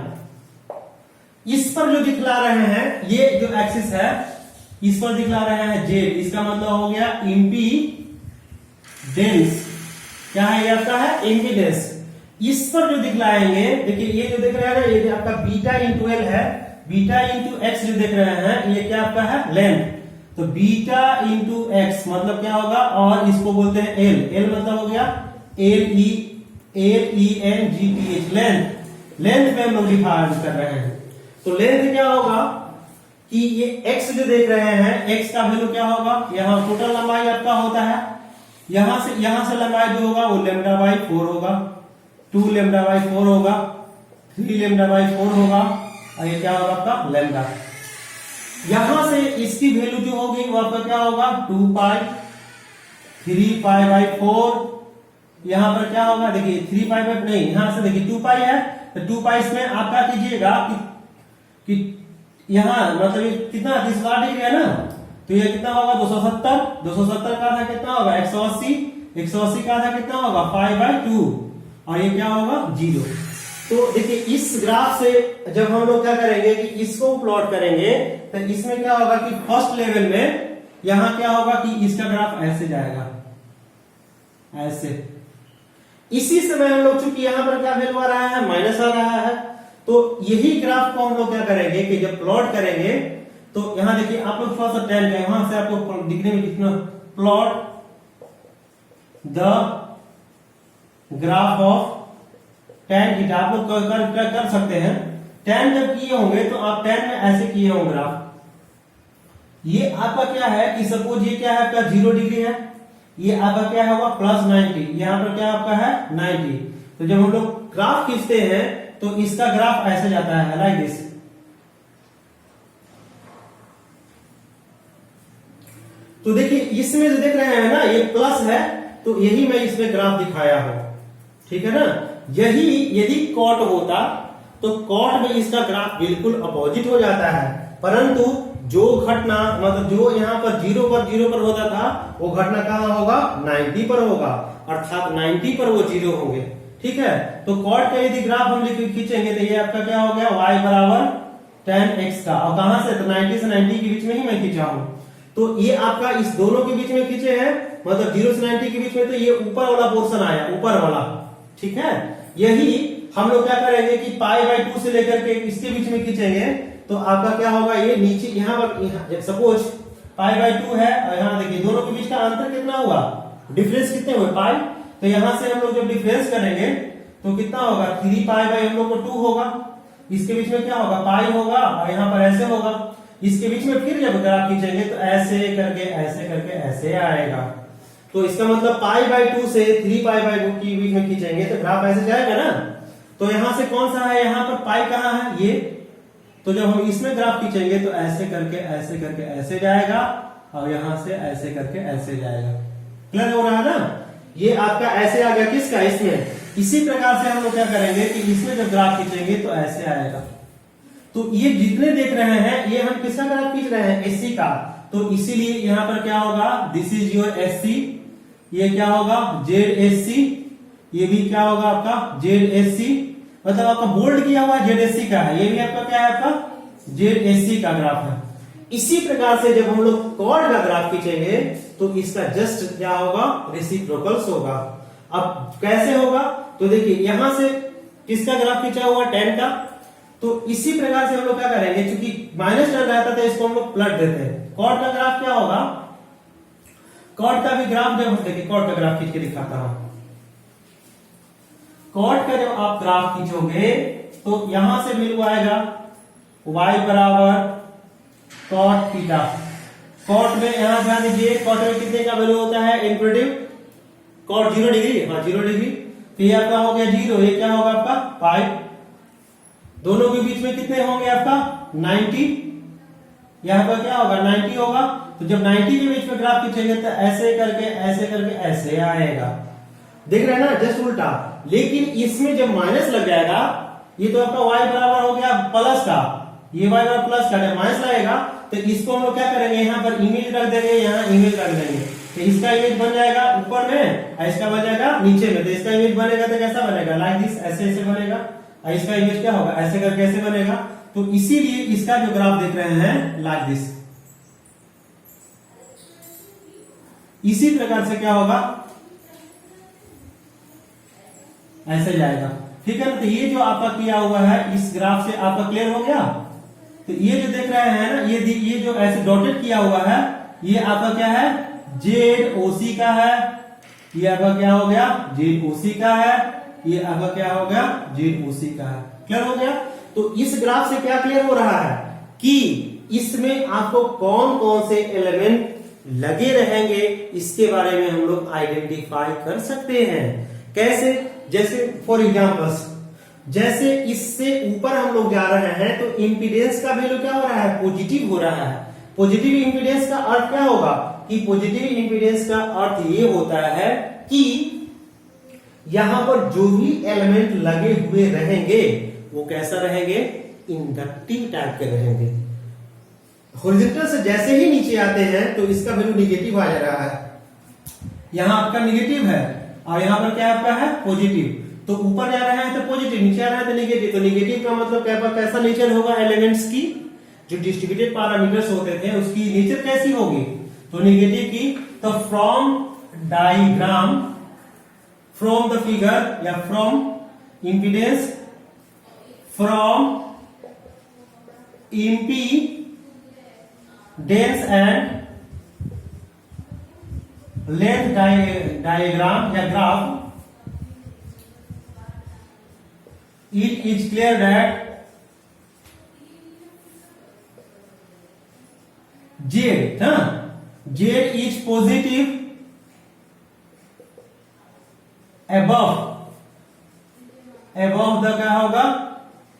इस पर जो दिखला रहे हैं ये जो एक्सिस है, इस पर दिखला रहे हैं जेड, इसका मतलब हो गया इम्पीडेंस। क्या है ये आपका है इम्पीडेंस। इस पर जो दिखलाएंगे, देखिए ये जो देख रहे हैं ये आपका बीटा इंटू एल है, बीटा इंटू एक्स जो देख रहे हैं ये क्या आपका है लेंथ। तो बीटा इंटू एक्स मतलब क्या होगा, और इसको बोलते हैं एल। एल मतलब हो गया LENGTH लेंथ। लेंथ में हम लोग डिफाइन कर रहे हैं। तो लेंथ क्या होगा कि ये x जो देख रहे हैं, x का वैल्यू क्या होगा, यहां टोटल लंबाई आपका होता है, यहां से लंबाई जो होगा वो λ/4 होगा, 2 λ/4 होगा, 3 λ/4 होगा, और ये क्या होगा आपका लैम्डा। यहां से इसकी वैल्यू जो होगी वो आपका क्या होगा 2 पाई 3 पाई/4। यहां पर क्या होगा देखिए 3 पाई नहीं, यहां से देखिए 2 पाई है, तो 2 पाई इसमें आपका कीजिएगा कि यहां मतलब ये कितना 30 डिग्री है ना, तो ये कितना होगा 270। 270 का आधा कितना होगा 180। 180 का आधा कितना होगा 5/2, और ये क्या होगा 0। तो देखिए इस ग्राफ से जब हम लोग क्या करेंगे कि इसको प्लॉट करेंगे, तो इसमें क्या होगा कि फर्स्ट लेवल में यहां क्या होगा कि इसका ग्राफ ऐसे जाएगा, ऐसे। इसी समय हम लोग चूंकि यहां पर क्या वैल्यू आ रहा है माइनस आ रहा है, तो यही ग्राफ को हम लोग क्या करेंगे कि जब प्लॉट करेंगे, तो यहां देखिए आप लोग थोड़ा सा टेन है, वहां से आपको दिखने में कितना, plot the graph of tan theta आप लोग कर सकते हैं। tan जब किए होंगे तो आप tan में ऐसे किए होंगे ग्राफ। ये आपका क्या है कि सपोज ये क्या है आपका 0 डिग्री है, ये आपका क्या होगा +90, यहां पर क्या आपका है 90। तो जब हम लोग ग्राफ खींचते हैं तो इसका ग्राफ ऐसे जाता है लाइक दिस। तो देखिए इसमें जो देख रहे हैं ना ये प्लस है, तो यही मैं इसमें ग्राफ दिखाया हूं, ठीक है ना। यही यदि कॉट होता तो कॉट में इसका ग्राफ बिल्कुल अपोजिट हो जाता है, परंतु जो घटना मतलब जो यहाँ पर 0 पर होता था वो घटना कहां होगा 90 पर होगा, अर्थात 90 पर वो 0 होंगे, ठीक है। तो कॉट का यदि ग्राफ हम खींचेंगे तो ये आपका क्या हो गया y बराबर tan x का, और कहां से, तो 90 से 90 के बीच में ही मैं खींचा हूं। तो ये आपका इस दोनों के बीच में खींचे हैं, मतलब 0 से 90 के बीच में, तो ये ऊपर वाला पोर्शन आया, ऊपर वाला, ठीक है। यही हम लोग क्या करेंगे कि π/2 से लेकर के इसके बीच में खींचेंगे, तो आपका क्या होगा ये नीचे यहां पर सपोज π/2 है, और यहां देखिए दोनों के बीच का अंतर कितना हुआ, डिफरेंस कितने हुए पाई। तो यहां से हम लोग जब डिफरेंस करेंगे तो कितना होगा 3 पाई बाई हम लोग को 2 होगा, इसके बीच में क्या होगा पाई होगा, और यहां पर ऐसे होगा। इसके बीच में फिर जब ग्राफ खींचेंगे तो ऐसे करके ऐसे आएगा। तो इसका मतलब π/2 से 3 π/2 के बीच में खींचेंगे तो ग्राफ ऐसे जाएगा ना। तो यहां से कौन सा है, यहां पर पाई कहां है ये, तो जब हम इसमें ग्राफ खींचेंगे तो ऐसे करके ऐसे जाएगा, और यहां से ऐसे करके ऐसे जाएगा। क्लियर हो रहा है ना। ये आपका ऐसे आ गया किसका, इसमें। इसी प्रकार से हम लोग क्या करेंगे कि इसमें जब ग्राफ खींचेंगे तो ऐसे आएगा। तो ये जितने देख रहे हैं ये हम किसका ग्राफ खींच रहे हैं, एससी का। तो इसीलिए यहां पर क्या होगा, दिस इज योर एससी, ये क्या होगा जेड एससी, ये भी क्या होगा आपका जेड एससी, मतलब आपका बोल्ड किया हुआ ZSC का है, ये भी आपका क्या है, आपका ZSC का ग्राफ है। इसी प्रकार से जब हम लोग कॉर्ड का ग्राफ खींचेंगे तो इसका जस्ट क्या होगा, रेसिप्रोकल्स होगा। अब कैसे होगा, तो देखिए यहां से किसका ग्राफ खींचा हुआ, 10 का, तो इसी प्रकार से हम लोग क्या करेंगे, क्योंकि -10 रहता था इसको हम लोग पलट देते हैं। कॉर्ड का ग्राफ क्या होगा, कॉर्ड का भी ग्राफ जब देखिए, कॉर्ड का ग्राफ खींच के दिखाता हूं। कॉर्ड का जब आप ग्राफ खींचोगे तो यहां से मिल आएगा y बराबर कॉट थीटा। कॉट में यहां ध्यान दीजिए, कॉट में कितने का वैल्यू होता है, इंक्लूडिव कॉट 0 डिग्री, हाँ 0 डिग्री, तो ये आपका हो गया 0, ये क्या होगा आपका 5, दोनों के बीच में कितने होंगे आपका 90, यहां पर क्या होगा 90 होगा। तो जब 90 के बीच में ग्राफ खींचेंगे तो ऐसे करके ऐसे करके ऐसे आएगा, देख रहे हैं ना, जस्ट उल्टा। लेकिन इसमें जब माइनस लग जाएगा, ये तो आपका y बराबर हो गया प्लस का, ये y बराबर प्लस का, जब माइनस लगेगा तो इसको हम लोग क्या करेंगे, यहाँ पर इमेज रख देंगे, यहाँ इमेज रख देंगे, तो इसका इमेज बन जाएगा ऊपर में, इसका बन जाएगा नीचे में। तो इसका इमेज बनेगा तो कैसा बनेगा, लाइक दिस, ऐसे ऐसे बनेगा, और इसका इमेज क्या होगा, ऐसे करके ऐसे बनेगा। तो इसीलिए इसका जो ग्राफ देख रहे हैं लाइक दिस, इसी प्रकार से क्या होगा, ऐसे जाएगा, ठीक है ना। तो ये जो आपका किया हुआ है इस ग्राफ से आपका क्लियर हो गया। तो ये जो देख रहे हैं ना, ये जो ऐसे डॉटेड किया हुआ है, ये आपका क्या है, ZOC का है, ये आपका क्या हो गया, ZOC का है, ये आपका क्या हो गया, ZOC का है। क्लियर हो गया। तो इस ग्राफ से क्या क्लियर हो रहा है कि इसमें आपको कौन कौन से एलिमेंट लगे रहेंगे, इसके बारे में हम लोग आइडेंटिफाई कर सकते हैं। कैसे, जैसे फॉर एग्जाम्पल्स, जैसे इससे ऊपर हम लोग जा रहे हैं तो इंपीडेंस का वैल्यू क्या हो रहा है, पॉजिटिव हो रहा है। पॉजिटिव इंपीडेंस का अर्थ क्या होगा, कि पॉजिटिव इंपीडेंस का अर्थ ये होता है कि यहां पर जो भी एलिमेंट लगे हुए रहेंगे वो कैसा रहेंगे, इंडक्टिव टाइप के रहेंगे। हॉरिजॉन्टल से जैसे ही नीचे आते हैं तो इसका वैल्यू निगेटिव आ जा रहा है, यहां आपका निगेटिव है और यहां पर क्या आपका है, पॉजिटिव। तो ऊपर जा रहे हैं तो पॉजिटिव, नीचे आ रहा है तो निगेटिव। तो निगेटिव का मतलब कैसा नेचर होगा, एलिमेंट्स की जो डिस्ट्रीब्यूटेड पैरामीटर्स होते थे उसकी नेचर कैसी होगी, तो निगेटिव की। तो from diagram, from the figure या from impedance, from impedance and length diagram या graph, it is clear that Z is positive above the क्या होगा,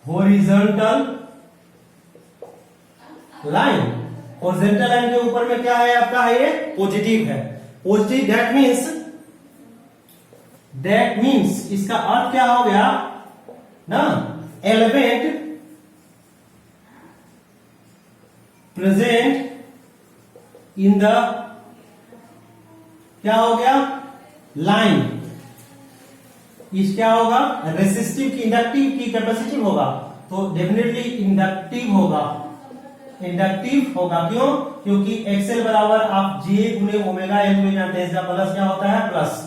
horizontal line। horizontal line के ऊपर में क्या है आपका, है ये पॉजिटिव है, पॉजिटिव। that means इसका अर्थ क्या हो गया ना, एलिमेंट प्रेजेंट इन द क्या हो गया, लाइन, इस क्या होगा, रेसिस्टिव की इंडक्टिव की कैपेसिटिव होगा, तो डेफिनेटली इंडक्टिव होगा, क्यों, क्योंकि एक्सएल बराबर आप J गुने ओमेगा एल में जानते हैं, इसका प्लस क्या होता है, प्लस।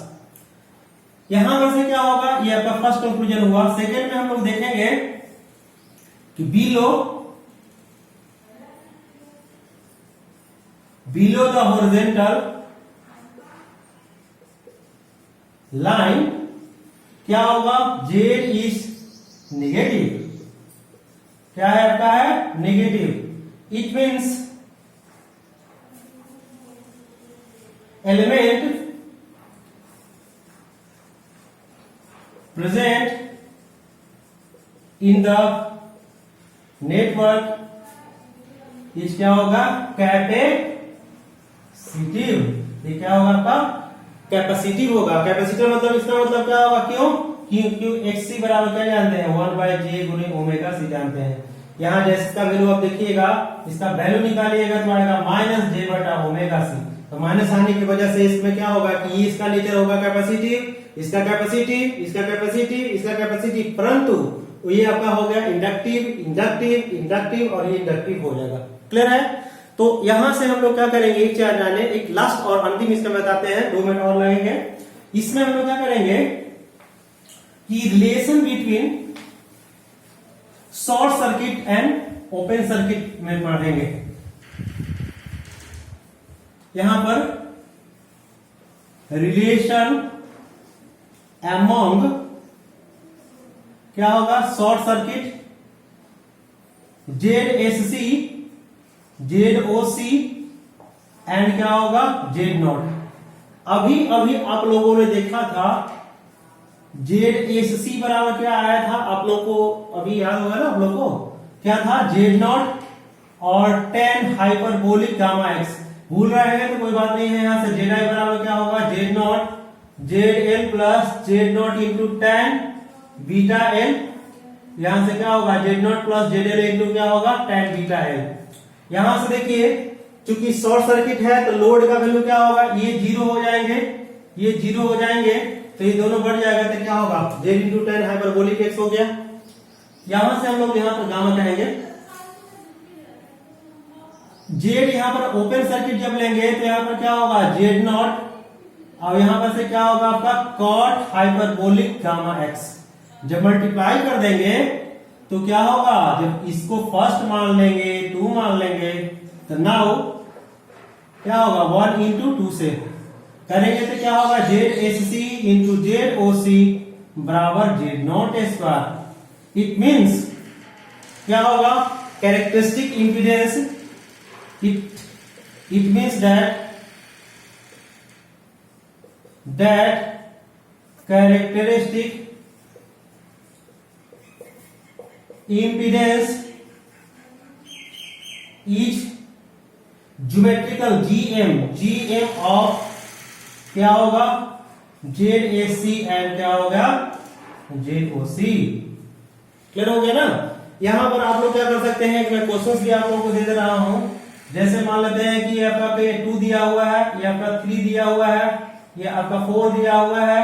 यहां पर से क्या होगा, ये आपका फर्स्ट कंक्लूजन हुआ। सेकेंड में हम लोग देखेंगे कि बिलो द हॉरिजॉन्टल लाइन क्या होगा, Z इज नेगेटिव, क्या है आपका है, negative. It means element present in the network इस क्या होगा, कैपेसिटिव। ये क्या होगा आपका, कैपेसिटिव होगा। कैपेसिटर मतलब इसका मतलब क्या होगा, क्यों एक्सी बराबर क्या जानते हैं, 1/J गुने ओमेगा सी जानते हैं। यहाँ जैसे इसका वैल्यू आप देखिएगा, इसका वैल्यू निकालिएगा तो आएगा -J बटा ओमेगा सी। तो माइनस आने की वजह से इसमें क्या होगा कि इसका नेचर होगा कैपेसिटिव, इसका कैपेसिटिव, इसका कैपेसिटिव, इसका कैपेसिटिव, परंतु ये आपका हो गया इंडक्टिव, इंडक्टिव, इंडक्टिव और ये इंडक्टिव हो जाएगा। क्लियर है? तो यहां से हम लोग क्या करेंगे, एक चार जाने, एक लास्ट और अंतिम इसका बताते हैं, 2 मिनट और लगेंगे। इसमें हम लोग क्या करेंगे कि relation between short circuit and open circuit में पढ़ेंगे। यहां पर रिलेशन अमॉन्ग क्या होगा, short circuit, ZSC, ZOC and क्या होगा, Z0। अभी अभी आप लोगों ने देखा था ZSC बराबर क्या आया था, आप लोग को अभी याद होगा ना, आप लोग को क्या था, Z0 और 10 हाइपरबोलिक गामा एक्स। भूल रहे हैं तो कोई बात नहीं है, यहां से Zi बराबर क्या होगा, Z0 ZL plus Z0 into 10 beta L। यहां से क्या होगा, Z0 प्लस ZL इंटू क्या होगा, 10 बीटा L। यहां से देखिए चूंकि शॉर्ट सर्किट है तो लोड का वैल्यू क्या होगा, ये 0 हो जाएंगे, ये 0 हो जाएंगे, तो ये दोनों बढ़ जाएगा तो क्या होगा, Z इंटू 10 हाइपरबोलिक एक्स हो गया। यहां से हम लोग यहां पर गामा कहेंगे, Z यहां पर ओपन सर्किट जब लेंगे तो यहां पर क्या होगा, Z0 और यहां पर से क्या होगा आपका कॉट हाइपरबोलिक गामा एक्स। जब मल्टीप्लाई कर देंगे तो क्या होगा, जब इसको फर्स्ट मान लेंगे, 2 मान लेंगे, तो नाउ क्या होगा, 1 इंटू 2 से करेंगे तो क्या होगा, ZSC इंटू ZOC बराबर Z0 स्क्वायर। इट मीन्स क्या होगा, characteristic impedance, it means that characteristic impedance is geometrical GM of क्या होगा, ZSC एंड क्या होगा, ZOC। क्लियर हो गया ना? यहां पर आप लोग क्या कर सकते हैं, मैं क्वेश्चंस भी आप लोगों को दे रहा हूं। जैसे मान लेते हैं कि आपका 2 दिया हुआ है, ये आपका 3 दिया हुआ है, ये आपका 4 दिया हुआ है,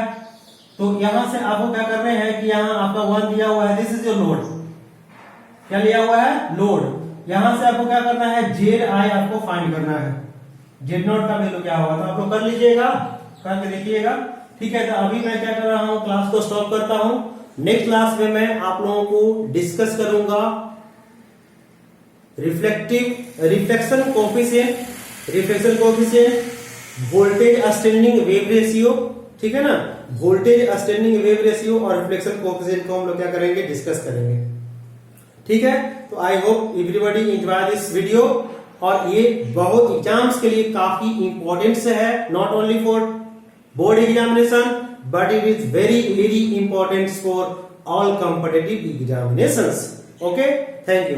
तो यहां से आपको क्या करना है कि यहां आपका 1 दिया हुआ है, दिस इज योर लोड। क्या लिया हुआ है, लोड। यहां से आपको क्या करना है, ZI आपको फाइंड करना है, Z0 का वैल्यू क्या होगा, तो आप लोग कर लीजिएगा, करके देखिएगा। ठीक है, तो अभी मैं क्या कर रहा हूं, क्लास को स्टॉप करता हूं। नेक्स्ट क्लास में मैं आप लोगों को डिस्कस करूंगा reflection coefficient, voltage standing wave ratio, ठीक है ना, वोल्टेज स्टैंडिंग वेव रेशियो और रिफ्लेक्शन कोफिशिएंट को हम लोग क्या करेंगे, डिस्कस करेंगे। ठीक है, तो I hope everybody enjoy this video. और ये बहुत एग्जाम्स के लिए काफी इंपॉर्टेंट है, not only for board examination but it is very very important for all competitive examinations. Okay, thank you.